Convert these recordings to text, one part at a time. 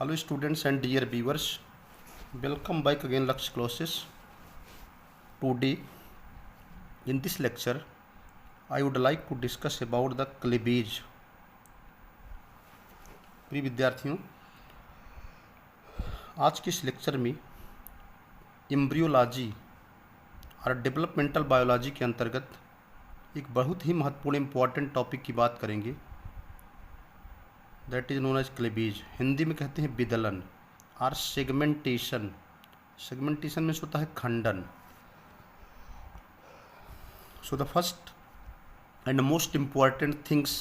Hello students and dear viewers, welcome back again Lux Classes. Today in this lecture I would like to discuss about the cleavage. प्रिय विद्यार्थियों, आज के इस lecture में embryology और developmental biology के अंतर्गत एक बहुत ही महत्वपूर्ण इम्पॉर्टेंट टॉपिक की बात करेंगे, that is known as cleavage. Hindi में कहते हैं विदलन और सेगमेंटेशन। सेगमेंटेशन में होता है खंडन। So the first and most important things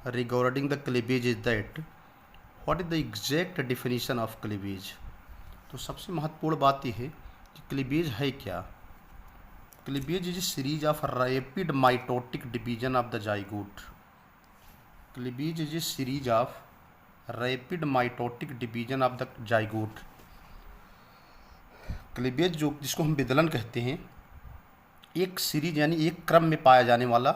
regarding the cleavage is that what is the exact definition of cleavage. तो सबसे महत्वपूर्ण बात यह है कि क्लीवेज है क्या। Cleavage is a series of rapid mitotic division of the zygote. Cleavage is a series of rapid mitotic division of the zygote. Cleavage जो जिसको हम विदलन कहते हैं, एक सीरीज यानी एक क्रम में पाया जाने वाला,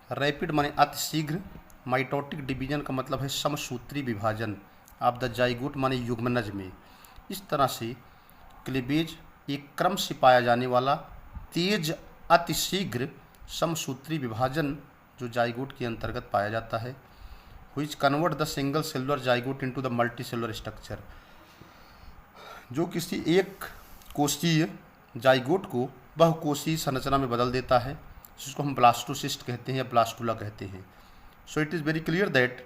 रैपिड माने अतिशीघ्र, माइटोटिक डिवीजन का मतलब है समसूत्री विभाजन ऑफ द जाइगोट माने युग्मनज में। इस तरह से क्लीवेज एक क्रम से पाया जाने वाला तेज अतिशीघ्र समसूत्री विभाजन जो जाइगोट के अंतर्गत पाया जाता है, which convert the single cellular zygote into the multicellular structure, जो किसी एक कोशीय जाइगोट को बहुकोशीय संरचना में बदल देता है, जिसको हम ब्लास्टोसिस्ट कहते हैं या ब्लास्टुला कहते हैं। So it is very clear that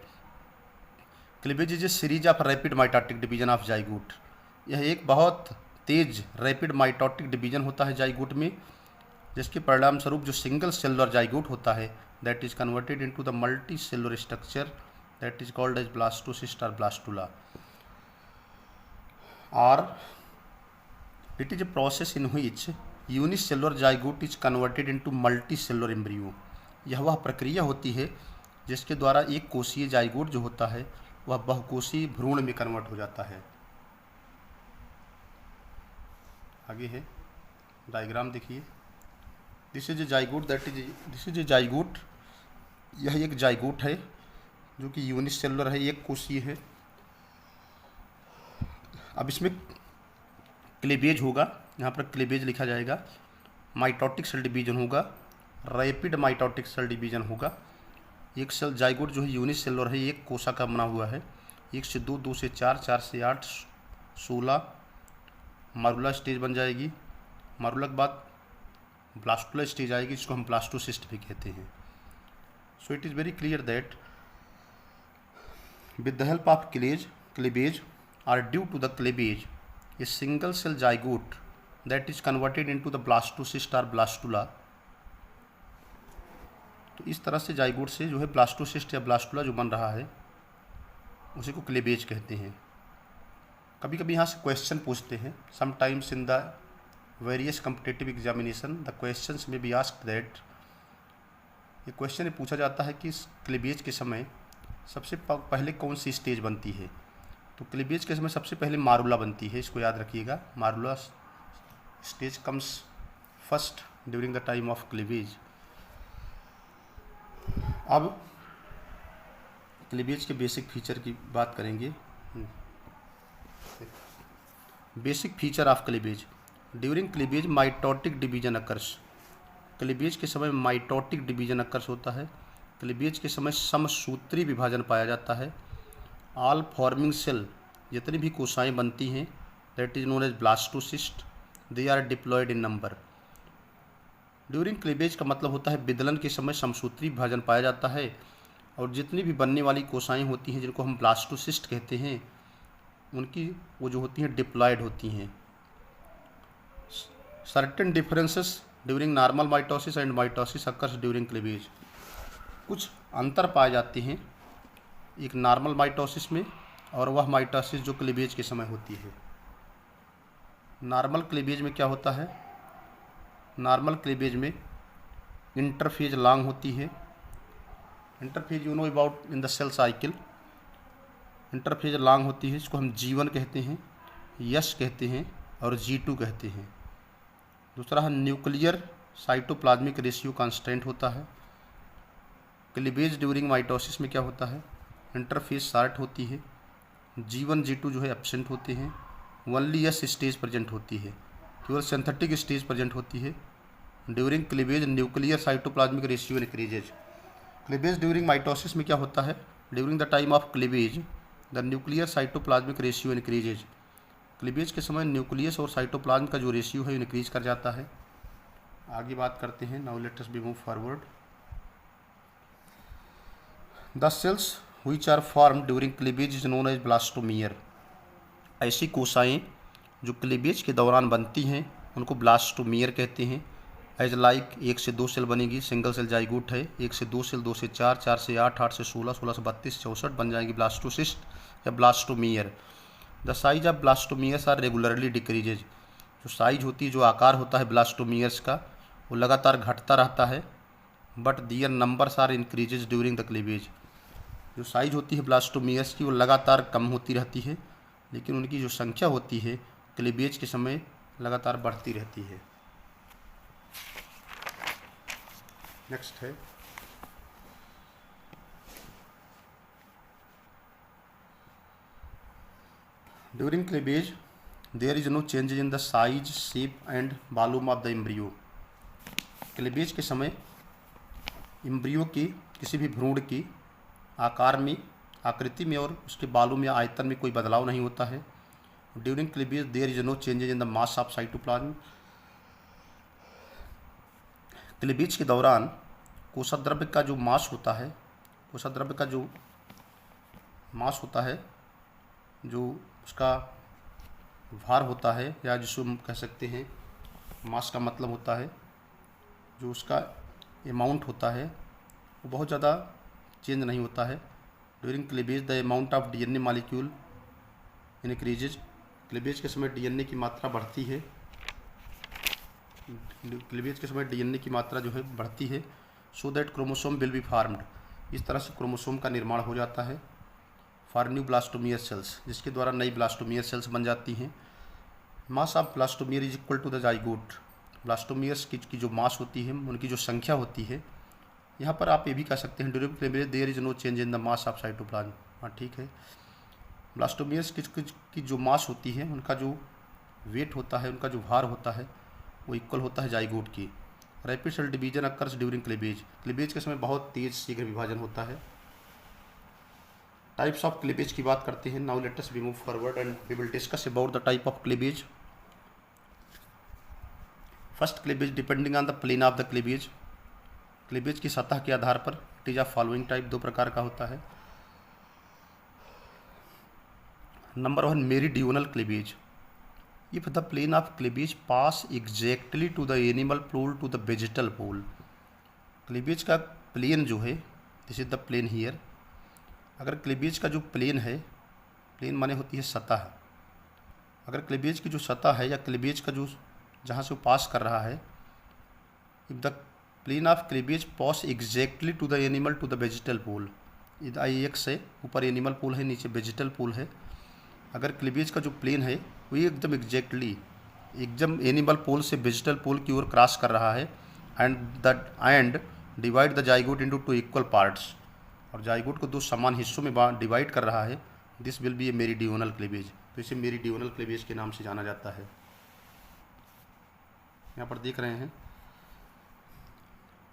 cleavage is a series of rapid mitotic division of zygote. यह एक बहुत तेज रैपिड माइटोटिक डिवीजन होता है जाइगोट में, जिसके परिणाम स्वरूप जो सिंगल सेलुलर जाइगोट होता है that is converted into the multi cellular structure that is called as blastocyst or blastula, or it is a process in which unicellular zygote is converted into multicellular embryo। यह वह प्रक्रिया होती है जिसके द्वारा एक कोशीय जाइगोट जो होता है वह बहुकोशीय भ्रूण में कन्वर्ट हो जाता है। आगे है डायग्राम देखिए। This is A zygote, this is A zygote. यह एक जाइगोट है जो कि यूनिसेलुलर है, एक कोशीय है। अब इसमें क्लीवेज होगा, यहाँ पर क्लीवेज लिखा जाएगा। माइटोटिक सेल डिवीजन होगा, रैपिड माइटोटिक सेल डिवीजन होगा। एक सेल जाइगोट जो है यूनिसेलुलर है, एक कोशा का बना हुआ है। 1 से 2, 2 से 4, 4 से 8, 16 मारुला स्टेज बन जाएगी। मारुला के बाद ब्लास्टुला स्टेज आएगी, जिसको हम ब्लास्टोसिस्ट भी कहते हैं। So it is very clear that with the help of cleavage or due to the cleavage a single cell zygote that is converted into the blastocyst or blastula। तो इस तरह से जाइगोट से जो है ब्लास्टोसिस्ट या ब्लास्टुला जो बन रहा है उसी को क्लीवेज कहते हैं। कभी कभी यहाँ से क्वेश्चन पूछते हैं, sometimes in the various competitive examination the questions में बी आस्क्ड दैट, ये क्वेश्चन पूछा जाता है कि क्लीवेज के समय सबसे पहले कौन सी स्टेज बनती है। तो क्लीवेज के समय सबसे पहले मारुला बनती है, इसको याद रखिएगा। Morula stage comes first during the time of cleavage. अब क्लीवेज के बेसिक फीचर की बात करेंगे। Basic feature of cleavage. During cleavage mitotic division occurs. Cleavage के समय माइटोटिक डिवीजन अकर्स होता है। क्लीवेज के समय समसूत्री विभाजन पाया जाता है। ऑल फॉर्मिंग सेल, जितनी भी कोशाएं बनती हैं, that is known as blastocyst, they are diploid in number. During cleavage का मतलब होता है विदलन के समय समसूत्री विभाजन पाया जाता है, और जितनी भी बनने वाली कोशाएं होती हैं जिनको हम ब्लास्टोसिस्ट कहते हैं, उनकी वो जो होती हैं डिप्लॉयड होती हैं। Certain differences during normal mitosis and mitosis occurs during cleavage. कुछ अंतर पाए जाते हैं एक नॉर्मल माइटोसिस में और वह माइटोसिस जो क्लीवेज के समय होती है। नॉर्मल क्लीवेज में क्या होता है, नॉर्मल क्लीवेज में इंटरफेज लॉन्ग होती है। Interphase you know about in the cell cycle, interphase long होती है, इसको हम G1 कहते हैं, यश कहते हैं और G2 कहते हैं। दूसरा है न्यूक्लियर साइटोप्लाज्मिक रेशियो कांस्टेंट होता है। क्लीवेज ड्यूरिंग माइटोसिस में क्या होता है, इंटरफेज शार्ट होती है, G1 G2 जो है एब्सेंट होते हैं। ओनली एस स्टेज प्रेजेंट होती है, केवल सिंथेटिक स्टेज प्रेजेंट होती है। During cleavage nuclear cytoplasmic ratio increases. Cleavage during mitosis में क्या होता है? During the time of cleavage the nuclear cytoplasmic ratio increases. Cleavage के समय न्यूक्लियस और साइटोप्लाज्म का जो रेशियो है इंक्रीज कर जाता है। आगे बात करते हैं। Now let us be move forward. The cells which are form during cleavage is known as blastomere. ऐसी कोशिकाएं जो क्लीवेज के दौरान बनती हैं उनको ब्लास्टोमियर कहते हैं। एज लाइक 1 से 2 सेल बनेगी, सिंगल सेल जाइगोट है। 1 से 2 सेल, 2 से 4, 4 से 8, 8 से 16, 16 से 32, 64 बन जाएंगी ब्लास्टोसिस्ट या blastomere. The size of blastomeres are regularly decreases. जो साइज होती है, जो आकार होता है ब्लास्टोमियर्स का, वो लगातार घटता रहता है। But their numbers are increases during the cleavage. जो साइज होती है ब्लास्टोमियर्स की वो लगातार कम होती रहती है, लेकिन उनकी जो संख्या होती है क्लीवेज के समय लगातार बढ़ती रहती है। नेक्स्ट है during cleavage there is no changes in the size, shape and volume of the embryo. Cleavage के समय एम्ब्रियो की, किसी भी भ्रूण की आकार में, आकृति में और उसके वॉल्यूम या आयतन में कोई बदलाव नहीं होता है। During cleavage there is no changes in the mass of cytoplasm. Cleavage के दौरान कोशाद्रव्य का जो मास होता है, कोशाद्रव्य का जो मास होता है, जो उसका भार होता है, या जिसको हम कह सकते हैं मास का मतलब होता है जो उसका अमाउंट होता है, वो बहुत ज़्यादा चेंज नहीं होता है। During cleavage the amount of DNA molecule increases. Cleavage के समय डीएनए की मात्रा बढ़ती है। क्लीवेज के समय डीएनए की मात्रा जो है बढ़ती है। So that chromosome will be farmed. इस तरह से क्रोमोसोम का निर्माण हो जाता है। फॉर न्यू ब्लास्टोमियर सेल्स, जिसके द्वारा नई ब्लास्टोमियर सेल्स बन जाती हैं। Mass of blastomere is equal to the zygote. Blastomeres की जो मास होती है, उनकी जो संख्या होती है, यहाँ पर आप ये भी कह सकते हैं during cleavage there is no change in the mass of cytoplasm. हाँ, ठीक है। ब्लास्टोमियर्स की जो मास होती है, उनका जो वेट होता है, उनका जो भार होता है, वो इक्वल होता है जाइगोट की। Rapid cell division occurs during cleavage. Cleavage के समय बहुत तेज शीघ्र विभाजन होता है। टाइप्स ऑफ क्लीवेज की बात करते हैं। Now let us be move forward and we will discuss about the type of cleavage. First cleavage depending on the plane of the cleavage. Cleavage की सतह के आधार पर it is of following type, 2 प्रकार का होता है। Number 1, meridional cleavage. If the plane of cleavage pass exactly to the animal pole to the vegetal pole. Cleavage का प्लेन जो है, this is the plane here. अगर क्लीवेज का जो प्लेन है, प्लेन माने होती है सतह। अगर क्लीवेज की जो सतह है या क्लीवेज का जो जहाँ से वो पास कर रहा है, if the plane of cleavage pass exactly to the animal to the vegetal pole. Axis है, ऊपर एनिमल पोल है, नीचे वेजिटल पोल है। अगर क्लीवेज का जो प्लेन है वो एकदम एग्जैक्टली एकदम एनिमल पोल से वेजिटल पोल की ओर क्रॉस कर रहा है and divide the zygote into 2 equal parts, और जाइगोट को 2 समान हिस्सों में डिवाइड कर रहा है, this will be a meridional cleavage. तो इसे मेरीडियोनल क्लीवेज के नाम से जाना जाता है। यहाँ पर देख रहे हैं,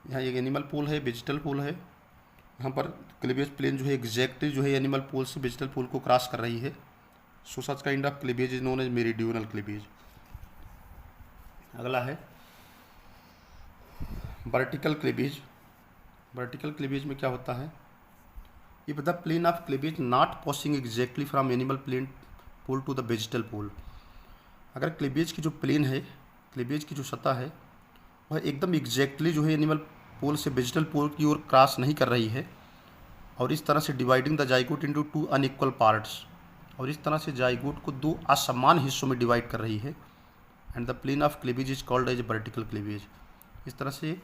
यहाँ एक एनिमल पोल है, वेजिटल पोल है। यहाँ पर क्लीवेज प्लेन जो है एग्जैक्टली जो है एनिमल पोल से वेजिटल पोल को क्रॉस कर रही है। So such kind of cleavage is known as meridional cleavage. अगला है वर्टिकल क्लीवेज। वर्टिकल क्लीवेज में क्या होता है? If the plane of cleavage not passing exactly from animal plane pole to the vegetal pole. अगर क्लीवेज की जो plane है, क्लीवेज की जो सतह है, वह एकदम एग्जैक्टली जो है एनिमल पोल से वेजिटल पोल की ओर क्रॉस नहीं कर रही है, और इस तरह से dividing the zygote into 2 unequal parts, और इस तरह से जाइगोट को 2 असमान हिस्सों में डिवाइड कर रही है, and the plane of cleavage is called as vertical cleavage. इस तरह से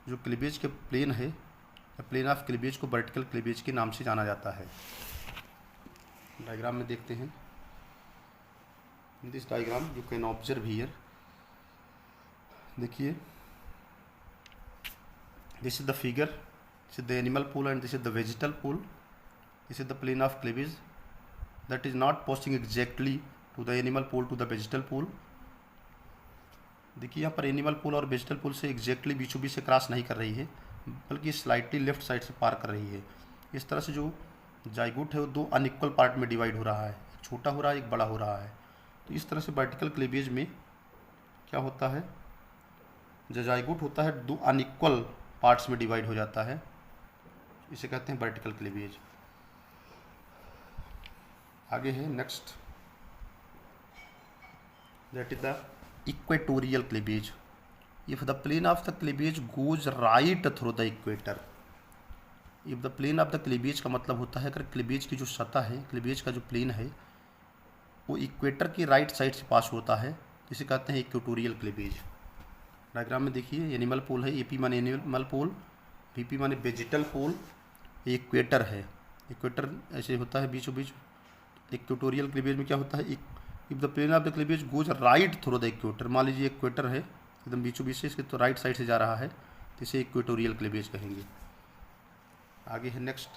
जो क्लीवेज के प्लेन है या प्लेन ऑफ क्लीवेज को वर्टिकल क्लीवेज के नाम से जाना जाता है। डायग्राम में देखते हैं। In this diagram you can observe here, देखिए, this is the figure, this is the animal pole and this is the vegetal pole, this is the plane of cleavage. That is not passing exactly to the animal pole to the vegetal pole. देखिए यहाँ पर animal पोल और vegetal पोल से exactly बीचों बीच से cross नहीं कर रही है, बल्कि स्लाइटली लेफ्ट साइड से पार कर रही है। इस तरह से जो जाइगोट है वो दो अनइक्वल पार्ट में डिवाइड हो रहा है, एक छोटा हो रहा है, एक बड़ा हो रहा है। तो इस तरह से वर्टिकल क्लीवेज में क्या होता है, जो जाइगोट होता है दो अनइक्वल पार्ट्स में डिवाइड हो जाता है, इसे कहते हैं वर्टिकल क्लीवेज। आगे है next, that is the equatorial cleavage. If the plane of the cleavage goes right through the equator. If the plane of the cleavage का मतलब होता है अगर क्लीवेज की जो सतह है, क्लीवेज का जो प्लेन है वो इक्वेटर की राइट साइड से पास होता है, इसे कहते हैं इक्वेटोरियल क्लीवेज। डायग्राम में देखिए एनिमल पोल है, एपी माने एनिमल पोल, वीपी माने वेजिटल पोल, इक्वेटर है, इक्वेटर ऐसे होता है बीचों बीच। इक्वेटोरियल क्लीवेज में क्या होता है, if the plane of the cleavage goes right through the equator. मान लीजिए इक्वेटर है एकदम बीचों बीच से, इसके तो राइट साइड से जा रहा है, तो इसे इक्वेटोरियल क्लीवेज कहेंगे। आगे है next,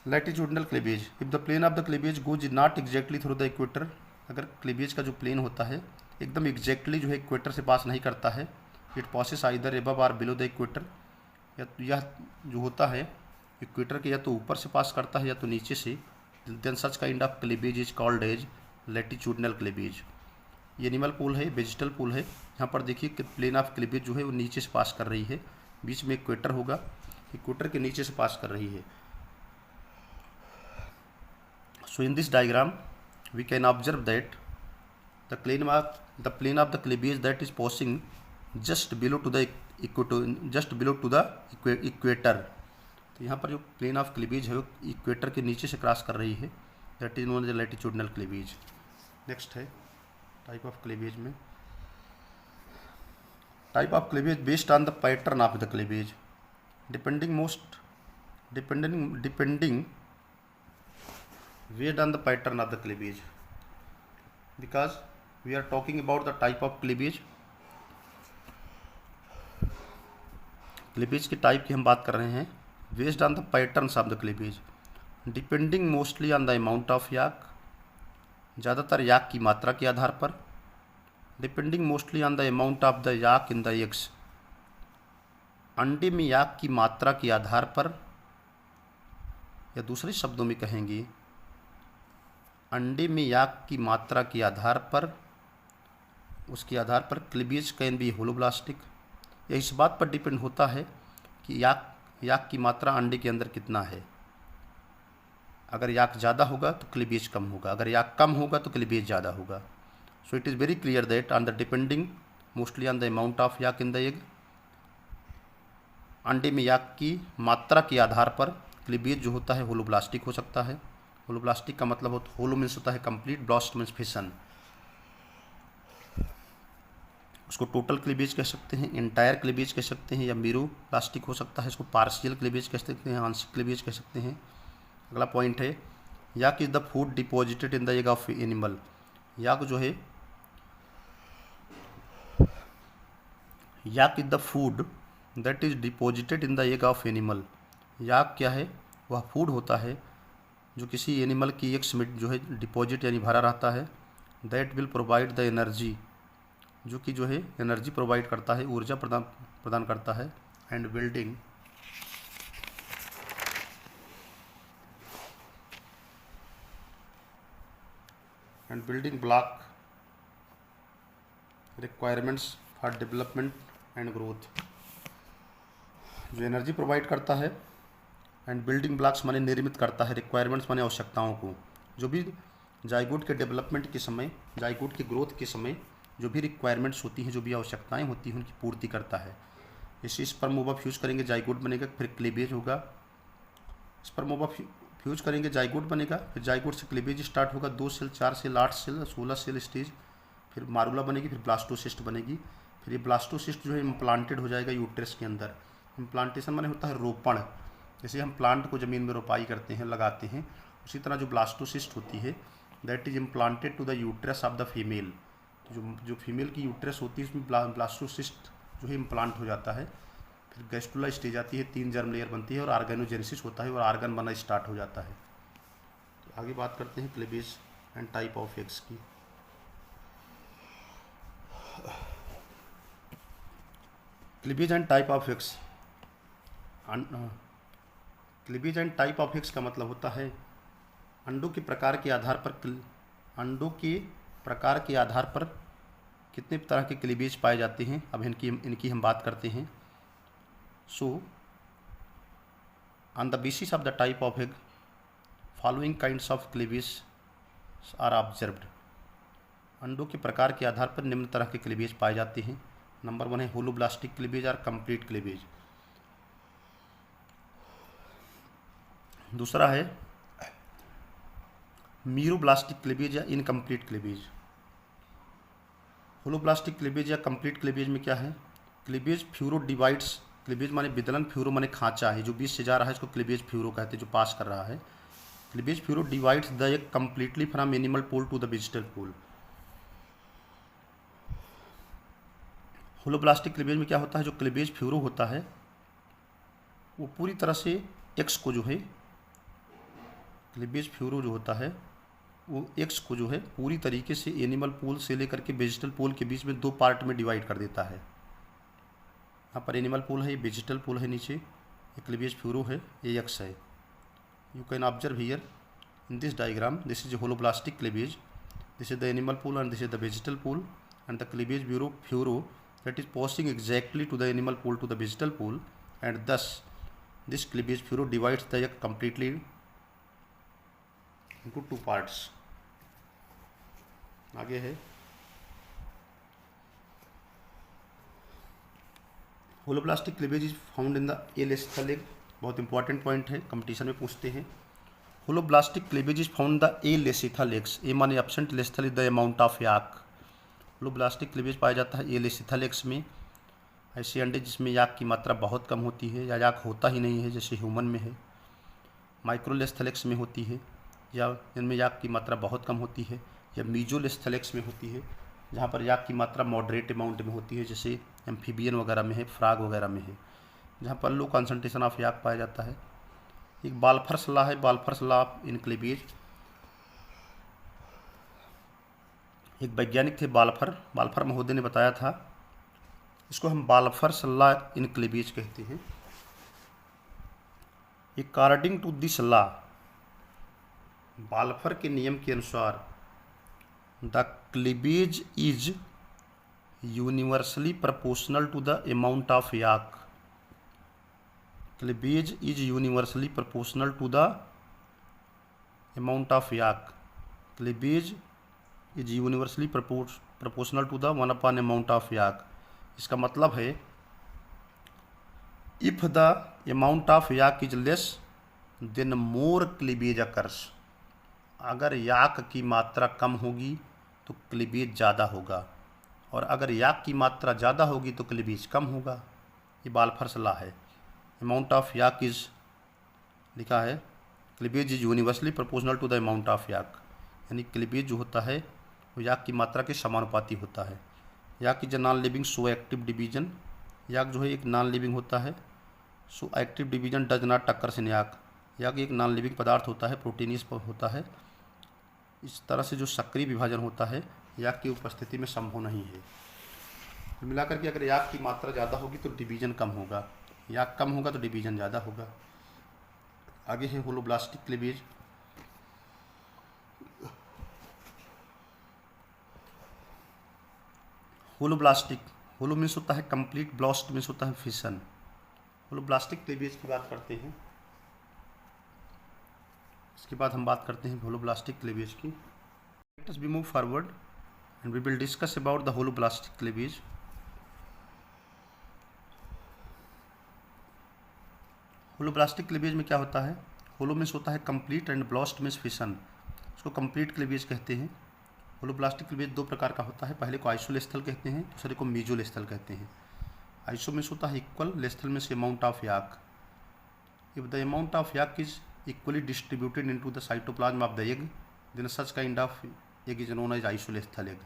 latitudinal cleavage. If the plane of the cleavage goes not exactly through the equator. अगर क्लीवेज का जो प्लेन होता है एकदम एग्जैक्टली जो है इक्वेटर से पास नहीं करता है, इट पासेस आइदर एबव और बिलो द इक्वेटर। यह जो होता है इक्वेटर के या तो ऊपर से पास करता है या तो नीचे से, then such kind of cleavage is called as latitudinal cleavage. ये एनिमल पोल है, वेजिटल पोल है, यहाँ पर देखिए कि प्लेन ऑफ क्लीवेज जो है वो नीचे से पास कर रही है, बीच में इक्वेटर होगा, इक्वेटर के नीचे से पास कर रही है। So in this diagram we can observe that the plane of the cleavage that is passing just below to the equator. तो यहाँ पर जो प्लेन ऑफ क्लीवेज है वो इक्वेटर के नीचे से क्रॉस कर रही है, that is known as latitudinal cleavage. Next है टाइप ऑफ क्लीवेज में, type of cleavage based on the pattern of the cleavage, depending based on the pattern of the cleavage, because we are talking about the type of cleavage। Cleavage के type की हम बात कर रहे हैं। Based on the patterns of the cleavage, depending mostly on the amount of yolk, ज़्यादातर yolk की मात्रा के आधार पर। Depending mostly on the amount of the yolk in the eggs, अंडे में याक की मात्रा के आधार पर, या दूसरे शब्दों में कहेंगे अंडे में याक की मात्रा के आधार पर, उसके आधार पर क्लीवेज कैन बी होलोब्लास्टिक। यह इस बात पर डिपेंड होता है कि याक की मात्रा अंडे के अंदर कितना है। अगर याक ज़्यादा होगा तो क्लीवेज कम होगा, अगर याक कम होगा तो क्लीवेज ज़्यादा होगा। So it is very clear that on the depending mostly on the amount of yolk in the egg, अंडे में याक की मात्रा के आधार पर क्लीवेज जो होता है होलोब्लास्टिक हो सकता है। होलोब्लास्टिक का मतलब होलो मीन्स होता है कंप्लीट, ब्लास्ट मीन्स फिशन। उसको टोटल क्लीवेज कह सकते हैं, इंटायर क्लीवेज कह सकते हैं, या मीरो प्लास्टिक हो सकता है, इसको पार्शियल क्लीवेज कह सकते हैं, आंशिक क्लीवेज कह सकते हैं। अगला पॉइंट है, yolk is the food deposited in the egg of animal. Yolk जो है, yolk is the food that is deposited in the egg of animal. Yolk क्या है, वह फूड होता है जो किसी एनिमल की एग्स में जो है डिपॉजिट यानी भरा रहता है। That will provide the energy, जो कि जो है एनर्जी प्रोवाइड करता है, ऊर्जा प्रदान करता है। And building block requirements for development and growth, जो एनर्जी प्रोवाइड करता है, एंड बिल्डिंग ब्लॉक्स माने निर्मित करता है, रिक्वायरमेंट्स माने आवश्यकताओं को। जो भी जाइगोट के डेवलपमेंट के समय, जाइगोट की ग्रोथ के समय जो भी रिक्वायरमेंट्स होती हैं, जो भी आवश्यकताएं होती हैं, उनकी पूर्ति करता है। इसी स्पर्म ओवा फ्यूज करेंगे जाइगोट बनेगा, फिर क्लीवेज होगा। स्पर्म ओवा फ्यूज करेंगे जाइगोट बनेगा, फिर जाइगोट से क्लीवेज स्टार्ट होगा, 2 cell, 4 cell, 8 cell, 16 cell stage, फिर मारूला बनेगी, फिर ब्लास्टोसिस्ट बनेगी। फिर ये ब्लास्टोसिस्ट जो है इम्प्लांटेड हो जाएगा यूट्रस के अंदर। इम्प्लांटेशन माने होता है रोपण, जैसे हम प्लांट को ज़मीन में रोपाई करते हैं, लगाते हैं, उसी तरह जो ब्लास्टोसिस्ट होती है that is implanted to the uterus of the female. जो फीमेल की यूट्रस होती है उसमें ब्लास्टोसिस्ट जो है इम्प्लांट हो जाता है। फिर गैस्ट्रुला स्टेज आती है, 3 जर्म लेयर बनती है और ऑर्गेनोजेनेसिस होता है और ऑर्गन बनना स्टार्ट हो जाता है। आगे बात करते हैं cleavage and type of eggs की। Cleavage and type of eggs, cleavage and type of eggs का मतलब होता है अंडों के प्रकार के आधार पर, अंडों के प्रकार के आधार पर कितने तरह के क्लीवेज पाए जाते हैं। अब इनकी हम बात करते हैं। So on the basis of the type of egg following kinds of cleavage are observed. अंडों के प्रकार के आधार पर निम्न तरह के क्लीवेज पाए जाते हैं। नंबर 1 है होलोब्लास्टिक क्लीवेज और कंप्लीट क्लीवेज। दूसरा है मीरोब्लास्टिक क्लीवेज या इनकम्प्लीट क्लीवेज। होलोब्लास्टिक क्लीवेज या कंप्लीट क्लीवेज में क्या है, क्लीवेज फ्यूरो डिवाइड्स, क्लीवेज माने विदलन, फ्यूरो माने खांचा है, जो बीच से जा रहा है इसको क्लीवेज फ्यूरो कहते हैं, जो पास कर रहा है। Cleavage furrow divides the egg completely from animal pole to the vegetal pole. Holoblastic cleavage में क्या होता है, जो क्लीवेज फ्यूरो होता है वो पूरी तरह से एक्स को जो है, क्लीवेज फ्यूरो जो होता है वो एक्स को जो है पूरी तरीके से एनिमल पूल से लेकर के वेजिटल पूल के बीच में 2 पार्ट में डिवाइड कर देता है। यहाँ पर एनिमल पूल है, ये वेजिटल पूल है, नीचे ये क्लीवेज फ्यूरो है, ये एक्स है। You can observe here in this diagram, this is a holoblastic cleavage, this is the animal pole and this is the vegetal pole, and the cleavage furrow that is passing exactly to the animal pool to the vegetal pool, and thus this cleavage furrow divides the egg completely into 2 parts. आगे है holoblastic cleavage is found in the a lecithal egg. बहुत important point है, competition में पूछते हैं। Holoblastic cleavage is found the a lecithal eggs. A माने absent, lecithal is the amount of yolk. Holoblastic cleavage पाया जाता है ए लेसिथल एग्स में। ऐसे अंडे जिसमें याक की मात्रा बहुत कम होती है या याक होता ही नहीं है, जैसे ह्यूमन में है। माइक्रोलेस्थल एग्स में होती है, या जिनमें याक की मात्रा बहुत कम होती है, या मीजोलेस्थल एग्स में होती है, जहाँ पर याक की मात्रा मॉडरेट अमाउंट में होती है, जैसे एम्फीबियन वगैरह में है, फ्रॉग वगैरह में है, जहाँ पर लो कॉन्सेंट्रेशन ऑफ याक पाया जाता है। एक बाल्फर्स लॉ है, बाल्फर्स लॉ ऑफ इन क्लीवेज। एक वैज्ञानिक थे बाल्फर महोदय ने बताया था, इसको हम बाल्फर्स लॉ इन क्लीवेज कहते हैं। According to this law, Balfour के नियम के अनुसार, the cleavage is universally proportional to the amount of yolk. Cleavage is universally proportional to the amount of yolk. Cleavage is universally proportional to the 1 upon amount of yolk. इसका मतलब है if the amount of yolk is less then more cleavage occurs. अगर yolk की मात्रा कम होगी तो cleavage ज़्यादा होगा, और अगर याक की मात्रा ज़्यादा होगी तो क्लीवेज कम होगा। ये बाल्फर्स लॉ है। अमाउंट ऑफ याक इज, लिखा है cleavage is universally proportional to the amount of yolk, यानी क्लीवेज जो होता है वो याक की मात्रा के समानुपाती होता है। Yolk is a non living so active division. Yolk जो है एक नॉन लिविंग होता है। So active division does not occurs in yolk. Yolk एक नॉन लिविंग पदार्थ होता है, प्रोटीनियस होता है। इस तरह से जो सक्रिय विभाजन होता है याक की उपस्थिति में संभव नहीं है। तो मिलाकर के अगर याक की मात्रा ज़्यादा होगी तो डिवीजन कम होगा, याक कम होगा तो डिवीजन ज़्यादा होगा। आगे है होलोब्लास्टिक क्लीवेज। होलोब्लास्टिक, होलो मीन्स होता है कंप्लीट, ब्लास्ट मीन्स होता है फिशन। होलोब्लास्टिक क्लीवेज की बात करते हैं, इसके बाद हम बात करते हैं होलोब्लास्टिक क्लीवेज की। Let us be move forward and we will discuss about the holoblastic cleavage. Holoblastic cleavage में क्या होता है, होलो मीन्स होता है complete and blast means fission. इसको कंप्लीट क्लीवेज कहते हैं। होलोब्लास्टिक क्लीवेज 2 प्रकार का होता है, पहले को आइसोलेस्थल कहते हैं, दूसरे को मीजोलेस्थल कहते हैं। आइसो मीन्स होता है equal, lecithal means amount of yolk. If the amount of yolk is equally distributed into the cytoplasm of the egg, then such kind of egg is known as isolecithal egg.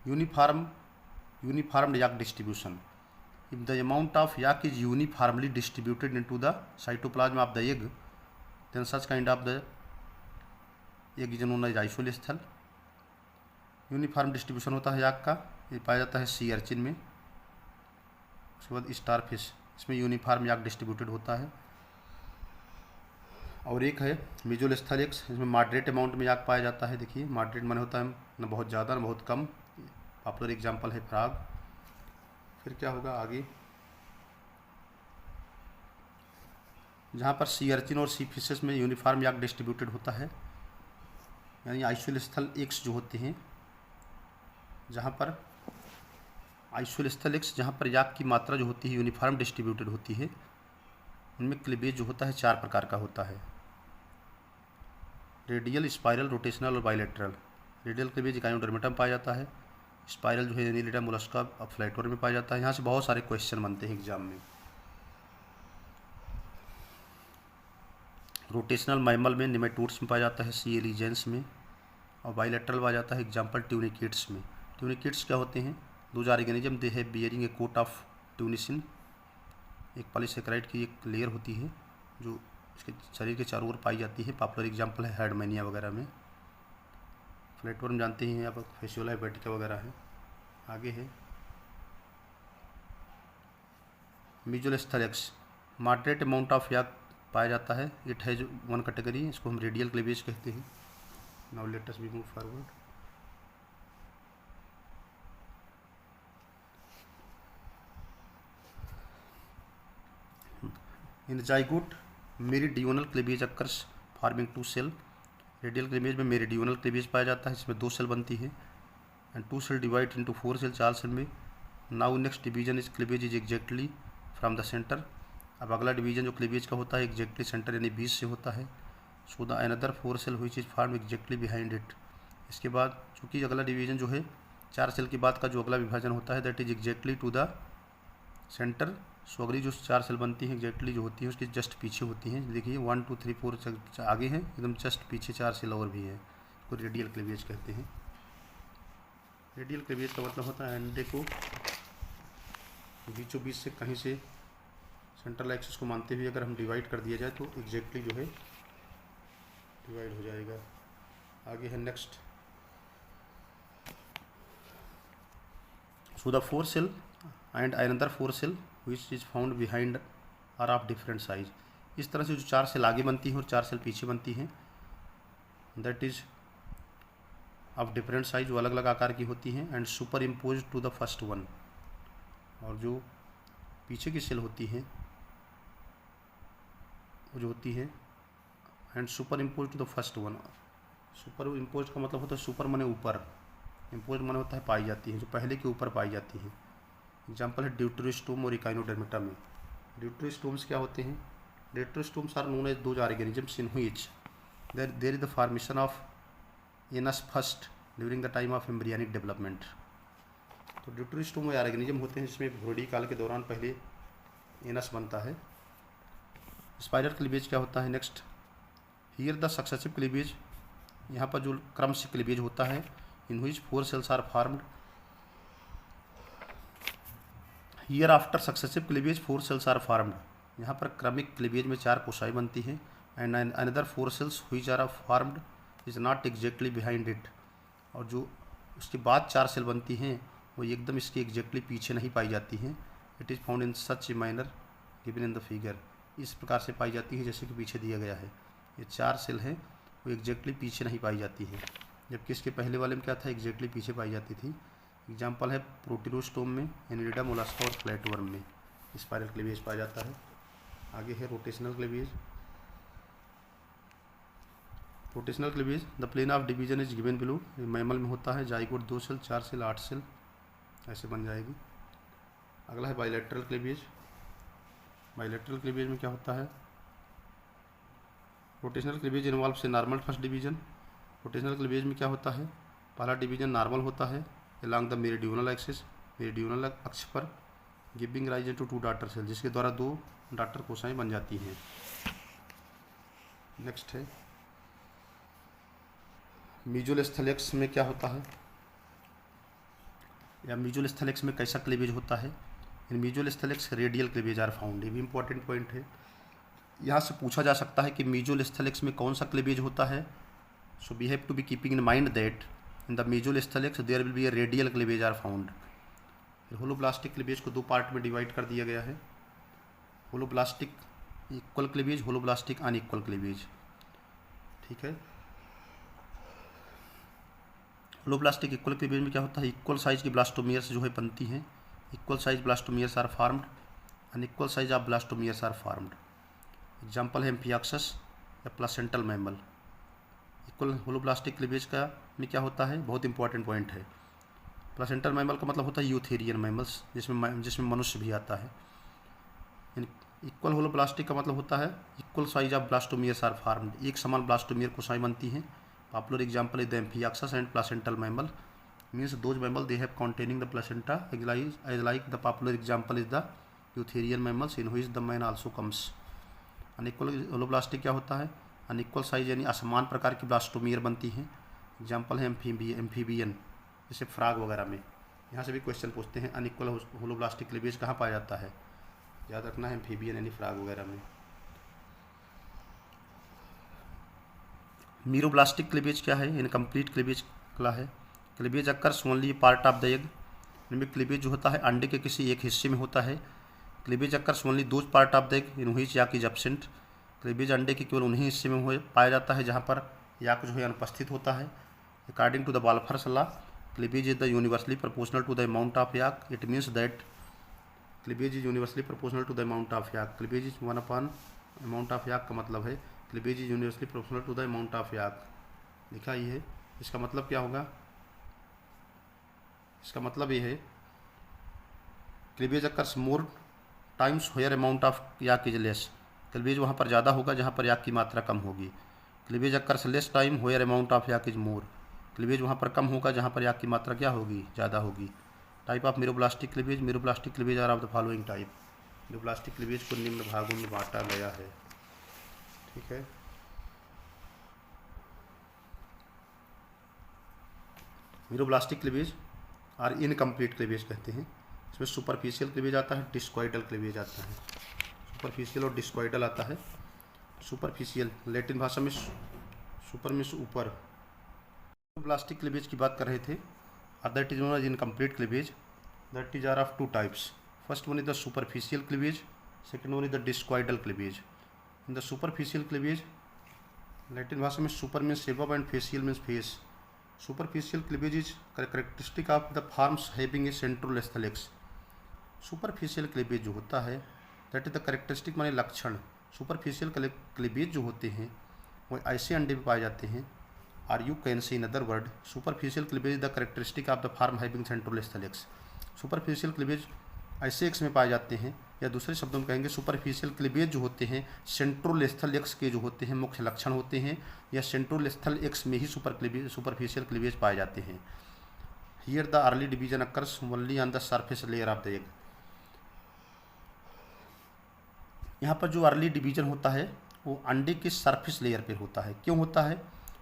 Uniformed yolk distribution. If the amount of yak is uniformly distributed into the cytoplasm of the egg, then such kind of the एक जनोनाइज Isle स्थल। Uniform distribution होता है याक का, ये पाया जाता है sea urchin में। उसके बाद स्टारफिश, इसमें यूनिफॉर्म याक डिस्ट्रीब्यूटेड होता है। और एक है मिजोल स्थल एक्स, इसमें मॉडरेट अमाउंट में याक पाया जाता है। देखिए मॉडरेट माने होता है न बहुत ज़्यादा न बहुत कम। पॉपुलर एग्जांपल है फ्रॉग। फिर क्या होगा आगे, जहाँ पर सी अर्चिन और सी फिशेस में यूनिफॉर्म याक डिस्ट्रीब्यूटेड होता है, यानी आइसोल स्थल एक्स जो होते हैं, जहाँ पर आइसोल स्थल एक्स जहाँ पर याक की मात्रा जो होती है यूनिफॉर्म डिस्ट्रीब्यूटेड होती है, उनमें क्लीवेज जो होता है 4 प्रकार का होता है। रेडियल, स्पाइरल, रोटेशनल और बाइलेटरल। रेडियल क्लीवेज इकाइनोडर्मेटा पाया जाता है। स्पाइरल जो है एनिलिडा मोलस्का फ्लैटोर में पाया जाता है। यहाँ से बहुत सारे क्वेश्चन बनते हैं एग्जाम में। रोटेशनल मैमल में निमेटोड्स में पाया जाता है, सी एलिजेंस में। और बाइलेटरल पाया जाता है एग्जाम्पल ट्यूनिकेट्स में। ट्यूनिकेट्स क्या होते हैं, those organism they have bearing a coat of tunicin. एक पॉलीसेकेराइड की एक लेयर होती है जो इसके शरीर के चारों ओर पाई जाती है। पॉपुलर एग्जाम्पल है हैडमैनिया वगैरह में। फ्लैटवर्म जानते हैं आप, फेसियोला हेपेटिका वगैरह है। आगे है मिजोल स्थल एक्स, मॉडरेट अमाउंट ऑफ याक पाया जाता है। इट हैज वन कैटेगरी, इसको हम रेडियल क्लीवेज कहते हैं। Now let us be move forward. In zygote meridional cleavage occurs forming 2 cell. Radial cleavage में मेरिडियोनल क्लीवेज पाया जाता है, इसमें 2 सेल बनती है। And 2 cell divide into 4 cell, 4 cell में। Now next division is cleavage is exactly from the centre. अब अगला डिवीजन जो क्लीवेज का होता है एग्जैक्टली सेंटर यानी बीच से होता है। So the another 4 cell which is form exactly behind it. इसके बाद चूँकि अगला डिवीजन जो है 4 सेल के बाद का जो अगला विभाजन होता है that is exactly to the centre. So अगली जो 4 सेल बनती हैं एग्जैक्टली जो होती है उसके जस्ट पीछे होती हैं। देखिए 1 2 3 4 आगे हैं, एकदम जस्ट पीछे 4 सेल और भी है, को रेडियल क्लीवेज कहते हैं। रेडियल क्लीवेज का मतलब होता है अंडे को बीचों बीच से कहीं से सेंट्रल एक्सिस को मानते हुए अगर हम डिवाइड कर दिया जाए तो एग्जैक्टली जो है डिवाइड हो जाएगा। आगे है next, so the 4 cell and another 4 cell which is found behind are of different size. इस तरह से जो 4 सेल आगे बनती हैं और 4 सेल पीछे बनती हैं that is of different size, जो अलग अलग आकार की होती हैं। And superimpose to the first one, और जो पीछे की सेल होती हैं वो जो होती है and superimpose to the first one. Superimpose का मतलब होता है सुपर माने ऊपर, इम्पोज माने होता है पाई जाती है, जो पहले के ऊपर पाई जाती है। एग्जाम्पल है ड्यूटेरोस्टोम और इकाइनोडर्मेटा में। ड्यूटेरोस्टोम्स क्या होते हैं, deuterostomes are known as those organisms in which there is the formation of anus first during the time of embryonic development. तो ड्यूटेरोस्टोम वो ऑर्गेनिज्म होते हैं जिसमें भ्रूणीय काल के दौरान पहले एनस बनता है। स्पाइरल क्लीवेज क्या होता है next, here the successive cleavage, यहाँ पर जो क्रम से क्लीवेज होता है in which 4 cells are formed. Here after successive cleavage 4 cells are formed, यहाँ पर क्रमिक क्लीवेज में 4 कोशाएँ बनती हैं। And another 4 cells which are formed is not exactly behind it, और जो उसके बाद 4 सेल बनती हैं वो एकदम इसके एग्जैक्टली पीछे नहीं पाई जाती हैं। It is found in such a manner given in the figure, इस प्रकार से पाई जाती है जैसे कि पीछे दिया गया है। ये 4 सेल हैं वो एग्जैक्टली पीछे नहीं पाई जाती है, जबकि इसके पहले वाले में क्या था एग्जैक्टली पीछे पाई जाती थी। एग्जाम्पल है प्रोटीरोस्टोम में, एनिलिडा मोलस्का और फ्लैटवर्म में स्पाइरल क्लीवेज पाया जाता है। आगे है rotational cleavage. Rotational cleavage the plane of division is given below. Mammal में होता है, जाइगोट 2 सेल, 4 सेल, 8 सेल ऐसे बन जाएगी। अगला है बाइलेटरल क्लीवेज। बाइलेटरल क्लीवेज में क्या होता है, रोटेशनल क्लीवेज इन्वॉल्व से normal first division. Rotational cleavage में क्या होता है, पहला डिवीजन नॉर्मल होता है along the meridional axis, meridional अक्ष पर, giving rise to 2 daughter cell, जिसके द्वारा 2 डॉटर कोशाएँ बन जाती हैं। नेक्स्ट है मिजोल स्थलेक्स में क्या होता है, या मिजोल स्थलेक्स में कैसा क्लीवेज होता है। इन मिजोल स्थलेक्स रेडियल क्लीवेज आर फाउंड, ये भी इंपॉर्टेंट पॉइंट है। यहाँ से पूछा जा सकता है कि मिजोल स्थलेक्स में कौन सा क्लीवेज होता है, so we have to be keeping in mind that in the mesolecithal eggs there will be a radial cleavage are found. फिर होलोब्लास्टिक क्लीवेज को दो पार्ट में डिवाइड कर दिया गया है, holoblastic equal cleavage, holoblastic unequal cleavage. ठीक है, होलोब्लास्टिक इक्वल क्लीवेज में क्या होता है, इक्वल साइज की ब्लास्टोमियर्स जो है बनती हैं, equal size blastomeres are formed, unequal size of blastomeres are formed. Example है एम्फियाक्सस या placental mammal. Equal holoblastic cleavage का में क्या होता है, बहुत इंपॉर्टेंट पॉइंट है। प्लासेंटल मैमल का मतलब होता है यूथेरियन मैमल्स, जिसमें मनुष्य भी आता है। इक्वल होलोब्लास्टिक का मतलब होता है equal size of blastomeres are formed, एक समान ब्लास्टोमियर कोशिकाएं बनती हैं। Popular example is the amphioxus and placental mammal, means those mammal they have containing the placenta as like the popular example is the eutherian mammals in which the man also comes. Unequal holoblastic क्या होता है, unequal size यानी असमान प्रकार की blastomere बनती हैं। Example है एम्फीबियन, जैसे फ्रॉग वगैरह में। यहाँ से भी क्वेश्चन पूछते हैं अनइक्वल होलोब्लास्टिक क्लीवेज कहाँ पाया जाता है, याद रखना है एम्फीबियन यानी फ्रॉग वगैरह में। मीरोब्लास्टिक क्लीवेज क्या है, इनकम्प्लीट क्लीवेज क्या है। Cleavage occurs only part of the egg, इनमें क्लीवेज जो होता है अंडे के किसी एक हिस्से में होता है। Cleavage occurs only those part of the egg in which yak is absent, cleavage अंडे के केवल उन्हीं हिस्से में हुए पाया जाता है जहाँ पर याक जो है अनुपस्थित होता है। According to the Balfour's law, cleavage is the universally proportional to the amount of yolk, it means that cleavage is universally proportional to the amount of yolk. Cleavage is 1 amount of yolk का मतलब है cleavage is universally proportional to the amount of yolk. लिखा ही है, इसका मतलब क्या होगा, इसका मतलब ये है cleavage occurs more times where amount of yolk is less, cleavage वहाँ पर ज़्यादा होगा जहाँ पर याक की मात्रा कम होगी। Cleavage occurs less time where amount of yolk is more, cleavage वहाँ पर कम होगा जहाँ पर याक की मात्रा क्या होगी, ज़्यादा होगी। Type of meroblastic cleavage, meroblastic cleavage are of the following type. Meroblastic cleavage को निम्न भागों में बांटा गया है। ठीक है, मीरोब्लास्टिक क्लीवेज और इनकम्प्लीट क्लीवेज कहते हैं। इसमें सुपरफिशियल क्लीवेज आता है, डिस्क्वाइडल क्लीवेज आता है। सुपरफिशियल और डिस्क्वाइडल आता है। सुपरफिशियल लैटिन भाषा में सुपर में ऊपर। मीरोब्लास्टिक क्लीवेज की बात कर रहे थे, that is known as incomplete cleavage, that is are of two types. First one is the superficial cleavage, second one is the discoidal cleavage. In the superficial cleavage, Latin भाषा में super means above and facial means face. Superficial cleavage is characteristic of the forms having a centrolecithal eggs. Superficial cleavage जो होता है that is the characteristic माने लक्षण। Superficial cleavage जो होते हैं वो ऐसे अंडे में पाए जाते हैं, और you can say in other word superficial cleavage the characteristic of the form having centrolecithal eggs. Superficial cleavage ऐसे एक्स में पाए जाते हैं, या दूसरे शब्दों में कहेंगे सुपरफिशियल क्लीवेज जो होते हैं सेंट्रोलेस्थल एक्स के जो होते हैं मुख्य लक्षण होते हैं, या सेंट्रोलेस्थल एक्स में ही सुपरफिशियल क्लीवेज पाए जाते हैं। Here the early division occurs only on the surface layer of the egg. यहाँ पर जो अर्ली डिवीजन होता है वो अंडे के सरफेस लेयर पे होता है। क्यों होता है,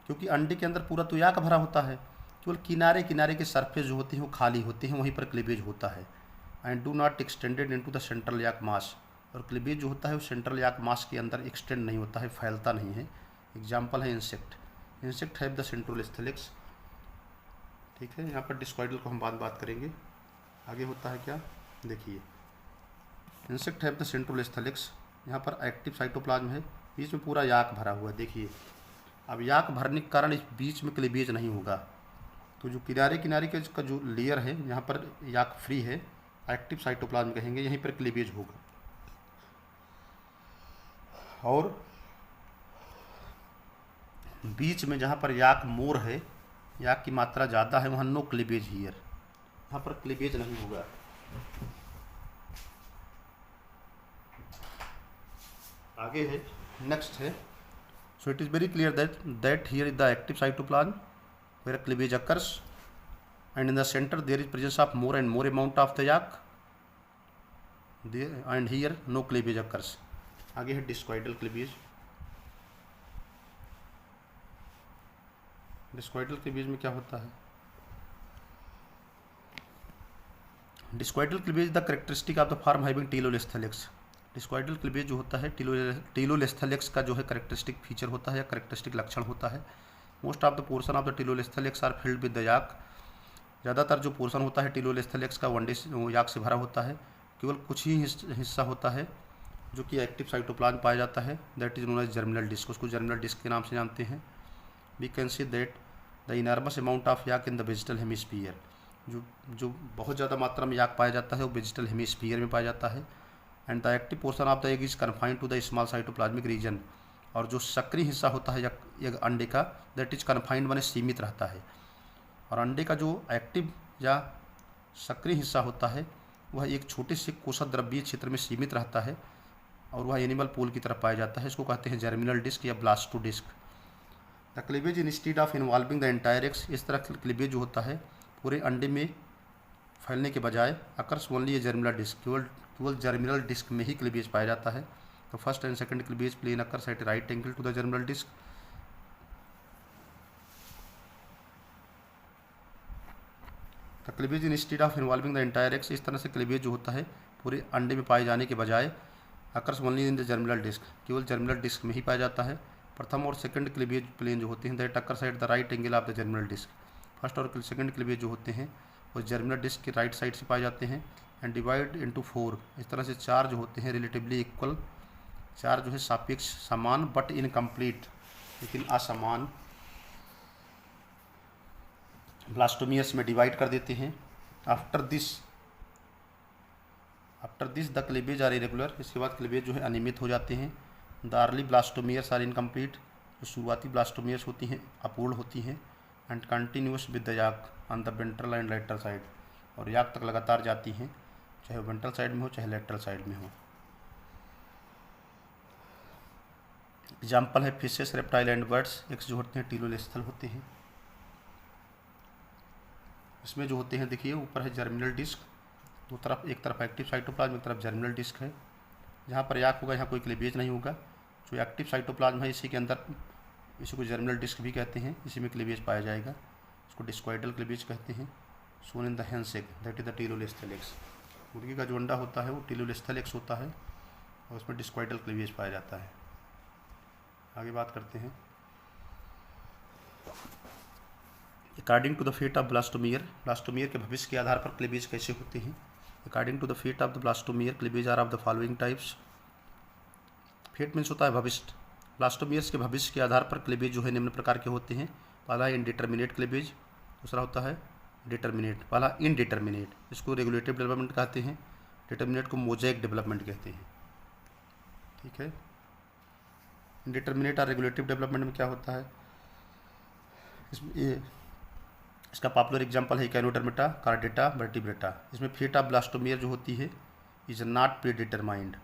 क्योंकि अंडे के अंदर पूरा तो याक भरा होता है, केवल किनारे किनारे के सरफेस जो होते हैं वो खाली होते हैं, वहीं पर क्लीवेज होता है। And do not extended into the central yolk mass, और क्लीवेज जो होता है वो सेंट्रल याक मास के अंदर एक्सटेंड नहीं होता है, फैलता नहीं है। एग्जाम्पल है insect, insect have the centrolecithal eggs. ठीक है, यहाँ पर डिस्क्वाइडल को हम बात करेंगे। आगे होता है क्या, देखिए insect have the centrolecithal x. यहाँ पर एक्टिव साइटोप्लाज्म है, बीच में पूरा याक भरा हुआ है। देखिए अब याक भरने के कारण इस बीच में क्लीवेज नहीं होगा, तो जो किनारे किनारे के का जो लेयर है यहाँ पर याक फ्री है, एक्टिव साइटोप्लाज्म कहेंगे, यहीं पर क्लीवेज होगा। और बीच में जहाँ पर याक मोर है, याक की मात्रा ज़्यादा है, वहाँ नो क्लीवेज हियर, यहाँ पर क्लीवेज नहीं होगा। आगे है, नेक्स्ट है, so it is very clear that here is the active cytoplasm where cleavage occurs, and in the center there is presence of more and more amount of the yak there, and here no cleavage occurs. आगे है discoidal cleavage. डिस्क्वाइडल cleavage में क्या होता है, discoidal cleavage the characteristic of the form having telolecithal eggs. Discoidal cleavage जो होता है टीलोलेस्थल x का जो है कैरेक्टरिस्टिक फीचर होता है या कैरेक्टरिस्टिक लक्षण होता है। Most of the portion of the telolecithal eggs are filled with the yolk. ज़्यादातर जो पोर्शन होता है टिलोलेस्थल एक्स का वनडे याक से भरा होता है। केवल कुछ ही हिस्सा होता है जो कि एक्टिव साइटोप्लाज्म पाया जाता है, that is known as germinal disc, उसको जर्मिनल डिस्क के नाम से जानते हैं। We can see that the enormous amount of yolk in the vegetal hemisphere, जो बहुत ज़्यादा मात्रा में याक पाया जाता है वो वेजिटल हेमिस्फीयर में पाया जाता है। And the active portion of the egg is confined to the small cytoplasmic region, और जो सक्रिय हिस्सा होता है एग अंडे का, दैट इज कन्फाइंड माने सीमित रहता है। और अंडे का जो एक्टिव या सक्रिय हिस्सा होता है वह एक छोटे से कोशद्रव्यीय क्षेत्र में सीमित रहता है और वह एनिमल पूल की तरफ पाया जाता है। इसको कहते हैं जर्मिनल डिस्क या blastodisc. The cleavage instead of involving the entire x, इस तरह क्लीवेज जो होता है पूरे अंडे में फैलने के बजाय occurs only a germinal disc, केवल जर्मिनल डिस्क में ही क्लीवेज पाया जाता है। तो first and second cleavage plane occurs at right angle to the germinal disc. The cleavage instead of involving the entire x, इस तरह से क्लीवेज जो होता है पूरे अंडे में पाए जाने के बजाय occurs only in the germinal disc, केवल जर्मिनल डिस्क में ही पाया जाता है। प्रथम और सेकंड क्लीवेज प्लेन जो होते हैं that occurs at the right angle of the germinal disc, first और सेकंड क्लीवेज जो होते हैं वो जर्मिनल डिस्क के राइट साइड से पाए जाते हैं। एंड डिवाइड इनटू 4, इस तरह से चार जो होते हैं रिलेटिवली इक्वल, चार जो है सापेक्ष समान बट इनकम्प्लीट, लेकिन असमान ब्लास्टोमियर्स में डिवाइड कर देते हैं। After this the cleavage are irregular, इसके बाद क्लीवेज जो है अनियमित हो जाते हैं। The early blastomeres are incomplete, जो शुरुआती ब्लास्टोमियर्स होती हैं अपूर्ण होती हैं। And continuous with the yolk on the ventral and lateral side, और याक तक लगातार जाती हैं, चाहे वेंट्रल साइड में हो चाहे लेटरल साइड में हो। एग्जाम्पल है fishes, reptile and birds. X जो होते हैं टिलोलेस्थल होते हैं। इसमें जो होते हैं देखिए ऊपर है जर्मिनल डिस्क, दो तरफ, एक तरफ एक्टिव साइटोप्लाज्म, एक तरफ जर्मिनल डिस्क है। जहाँ पर याक होगा यहाँ कोई क्लीवेज नहीं होगा। जो एक्टिव साइटोप्लाज्म है इसी के अंदर, इसी को जर्मिनल डिस्क भी कहते हैं, इसी में क्लीवेज पाया जाएगा। इसको डिस्क्वाइडल क्लीवेज कहते हैं। Shown in the hen's egg that is the telolecithal eggs, मुर्गी का जो अंडा होता है वो टिलोलेस्थल एक्स होता है और उसमें डिस्क्वाइडल क्लीवेज पाया जाता है। आगे बात करते हैं according to the fate of blastomere, blastomere के भविष्य के आधार पर क्लीवेज कैसे होते हैं। According to the fate of the blastomere cleavage are of the following types. Fate means होता है भविष्य। ब्लास्टोमियर्स के भविष्य के आधार पर क्लीवेज जो है निम्न प्रकार के होते हैं। पहला है इनडिटर्मिनेट क्लीवेज, दूसरा होता है डिटर्मिनेट। पहला इनडिटर्मिनेट, इसको रेगुलेटिव डेवलपमेंट कहते हैं, डिटर्मिनेट को मोज़ेक डेवलपमेंट कहते हैं। ठीक है। इनडिटर्मिनेट और रेगुलेटिव डेवलपमेंट में क्या होता है, इसका पॉपुलर एग्जांपल है इकैनोडर्मिटा, कार्डेटा, वर्टिब्रेटा। इसमें फेट ऑफ ब्लास्टोमियर जो होती है is not pre determined.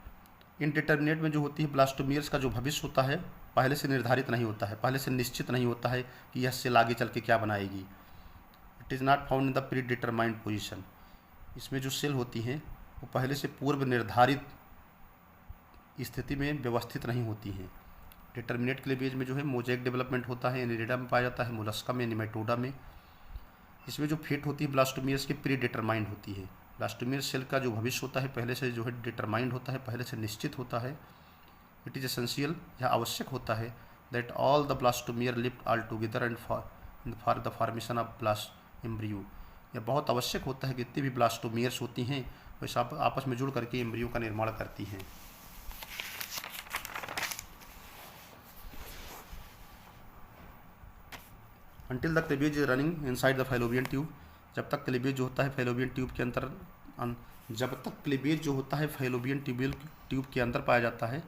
Indeterminate में जो होती है ब्लास्टोमियर्स का जो भविष्य होता है पहले से निर्धारित नहीं होता है, पहले से निश्चित नहीं होता है कि यह सेल आगे चल के क्या बनाएगी। It is not found in the pre determined position. इसमें जो सेल होती हैं वो पहले से पूर्व निर्धारित स्थिति में व्यवस्थित नहीं होती हैं। डिटर्मिनेट क्लीवेज में जो है मोज़ेक डेवलपमेंट होता है, एनिलिडा में पाया जाता है, मोलस्का में, निमेटोडा में। इसमें जो फेट होती है ब्लास्टोमियर्स की प्री डिटरमाइंड होती है। ब्लास्टोमियर सेल का जो भविष्य होता है पहले से जो है डिटरमाइंड होता है, पहले से निश्चित होता है। इट इज़ एसेंशियल, यह आवश्यक होता है that all the blastomere lived all together and for the formation of blast embryo. यह बहुत आवश्यक होता है कि जितनी भी ब्लास्टोमियर्स होती हैं वैसे आपस में जुड़ करके एम्ब्रियो का निर्माण करती हैं। Until the cleavage is running inside the fallopian tube, जब तक क्लीवेज जो होता है फैलोपियन ट्यूब के अंदर, जब तक क्लीवेज जो होता है फैलोपियन ट्यूब के अंदर पाया जाता है,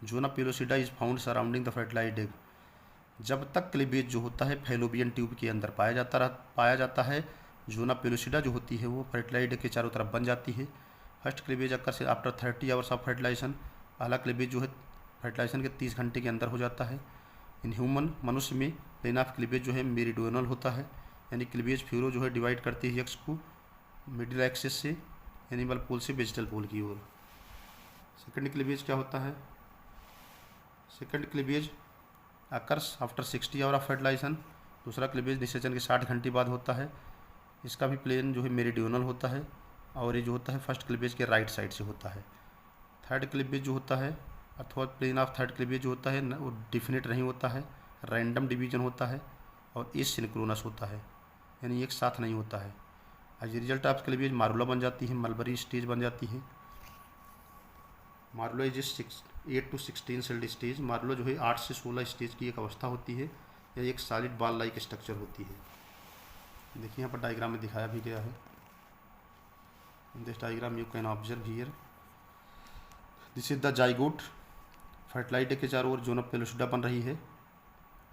zona pellucida is found surrounding the fertilized egg. जब तक क्लीवेज जो होता है फैलोपियन ट्यूब के अंदर पाया जाता है, जोना पेलोसिडा जो होती है वो फर्टिलाइज्ड एग के चारों तरफ बन जाती है। फर्स्ट क्लीवेज अक्कर से आफ्टर 30 आवर्स ऑफ फर्टिलाइजेशन, पहला क्लीवेज जो है फर्टिलाइजेशन के 30 घंटे के अंदर हो जाता है। इन ह्यूमन, मनुष्य में प्लेन ऑफ क्लीवेज जो है मेरिडियोनल होता है, यानी क्लीवेज फ्यूरो जो है डिवाइड करती है एक्स को मिडिल एक्सिस से, एनिमल पोल से वेजिटल पोल की ओर। सेकंड क्लीवेज क्या होता है, second cleavage occurs after 60 hour of fertilization, दूसरा क्लीवेज निषेचन के 60 घंटे बाद होता है। इसका भी प्लेन जो है मेरिडियोनल होता है और ये जो होता है फर्स्ट क्लीवेज के राइट साइड से होता है। थर्ड क्लीवेज जो होता है अथवा प्लेन ऑफ थर्ड क्लीवेज जो होता है वो डिफिनेट नहीं होता है, रैंडम डिवीजन होता है। और एसिंक्रोनस होता है, यानी एक साथ नहीं होता है। As a result of cleavage morula बन जाती है, मलबरी स्टेज बन जाती है। Morula is 8 to 16 celled stage. Morula जो है 8 से 16 स्टेज की एक अवस्था होती है। यह एक सॉलिड बॉल लाइक स्ट्रक्चर होती है। देखिए यहाँ पर डायग्राम में दिखाया भी गया है। In this diagram you can observe here, this is the zygote. Fertilizer के चारों ओर जोन ऑफ पेलोसिडा बन रही है।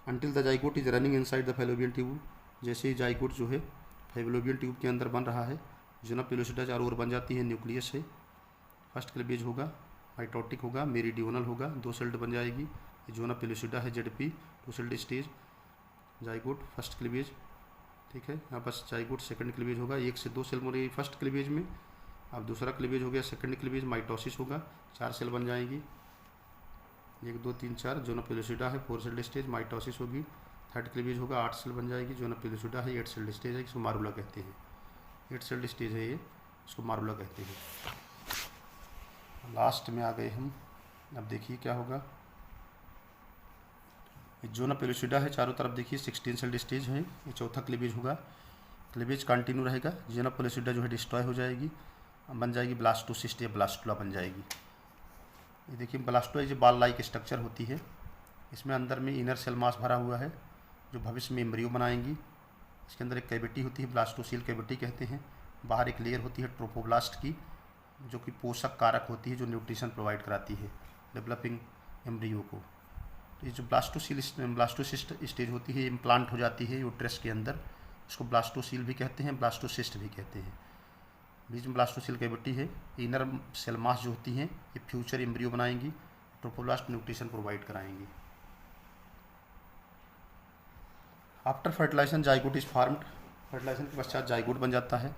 Until the zygote is running inside the fallopian tube. जैसे ही जाइगोट जो है फैलोपियन ट्यूब के अंदर बन रहा है, जोन ऑफ पेलोसिडा चारों ओर बन जाती है। न्यूक्लियस है, फर्स्ट क्लीवेज होगा, माइटोटिक होगा, मेरिडियोनल होगा, 2 सेल्ड बन जाएगी। ये जोन ऑफ पेलोसिडा है, ZP 2 sailed stage. Zygote first cleavage, ठीक है। यहाँ पर जाइगोट सेकंड क्लीवेज होगा, 1 से 2 सेल बनेगी फर्स्ट क्लीवेज में। अब दूसरा क्लीवेज हो गया सेकंड क्लीवेज, माइटोसिस होगा, 4 सेल बन जाएंगी, 1 2 3 4। जोन ऑफ पेलोसिडा है 4 सेल्ड स्टेज, माइटोसिस होगी। थर्ड क्लीवेज होगा, 8 सेल बन जाएगी। जोन ऑफ पेलोसिडा है 8 सेल्ड स्टेज है, इसको मारुला कहते हैं। 8 सेल्ड स्टेज है ये, इसको मारुला कहते हैं। लास्ट में आ गए हम। अब देखिए क्या होगा। जोन ऑफ पेलोसिडा है, चारों तरफ देखिए 16 सेल्ड स्टेज है। ये चौथा क्लीवेज होगा, क्लीवेज कंटिन्यू रहेगा। जोन ऑफ पेलोसिडा जो है डिस्ट्रॉय हो जाएगी, बन जाएगी ब्लास्टोसिस्ट या ब्लास्टुला बन जाएगी। ये देखिए ब्लास्टुला जो बॉल लाइक स्ट्रक्चर होती है, इसमें अंदर में इनर सेल मास भरा हुआ है जो भविष्य में एम्ब्रियो बनाएंगी। इसके अंदर एक कैविटी होती है, ब्लास्टोसील कैविटी कहते हैं। बाहर एक लेयर होती है ट्रोफोब्लास्ट की, जो कि पोषक कारक होती है, जो न्यूट्रिशन प्रोवाइड कराती है डेवलपिंग एम्ब्रियो को। तो ये जो ब्लास्टोसिस्ट स्टेज होती है, इम्प्लांट हो जाती है यूट्रस के अंदर, इसको ब्लास्टोसील भी कहते हैं, ब्लास्टोसिस्ट भी कहते हैं। बीच में ब्लास्टोसील कैविटी है। इनर सेल मास जो होती हैं, ये फ्यूचर एम्ब्रियो बनाएंगी, ट्रोफोब्लास्ट न्यूट्रिशन प्रोवाइड कराएंगी। After fertilization zygote is formed. Fertilization के पश्चात जाइगोट बन जाता है।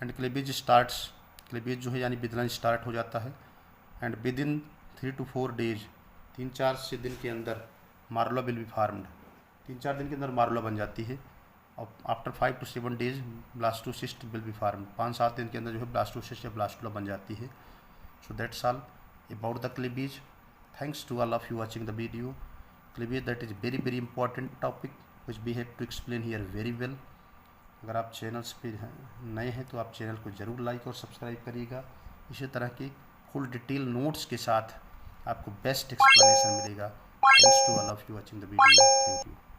एंड क्लीवेज स्टार्ट्स, क्लीवेज जो है यानी बिदलन स्टार्ट हो जाता है। And with in 3 to 4 days, 3-4 से दिन के अंदर मारुला विल बी फार्म्ड। 3-4 दिन के अंदर मारुला बन जाती है। और after 5 to 7 days blastocyst will be farmed. 5-7 दिन के अंदर जो है ब्लास्टोसिस्ट या ब्लास्टुला बन जाती है। So that's all about the cleavage. Thanks to all of you watching the video. Cleavage that is very very important topic which we have to explain here very well. अगर आप channels पे नए हैं तो आप चैनल को ज़रूर like और सब्सक्राइब करिएगा। इसी तरह की फुल डिटेल नोट्स के साथ आपको बेस्ट एक्सप्लेनेशन मिलेगा। Thanks to all of you watching the video. Thank you.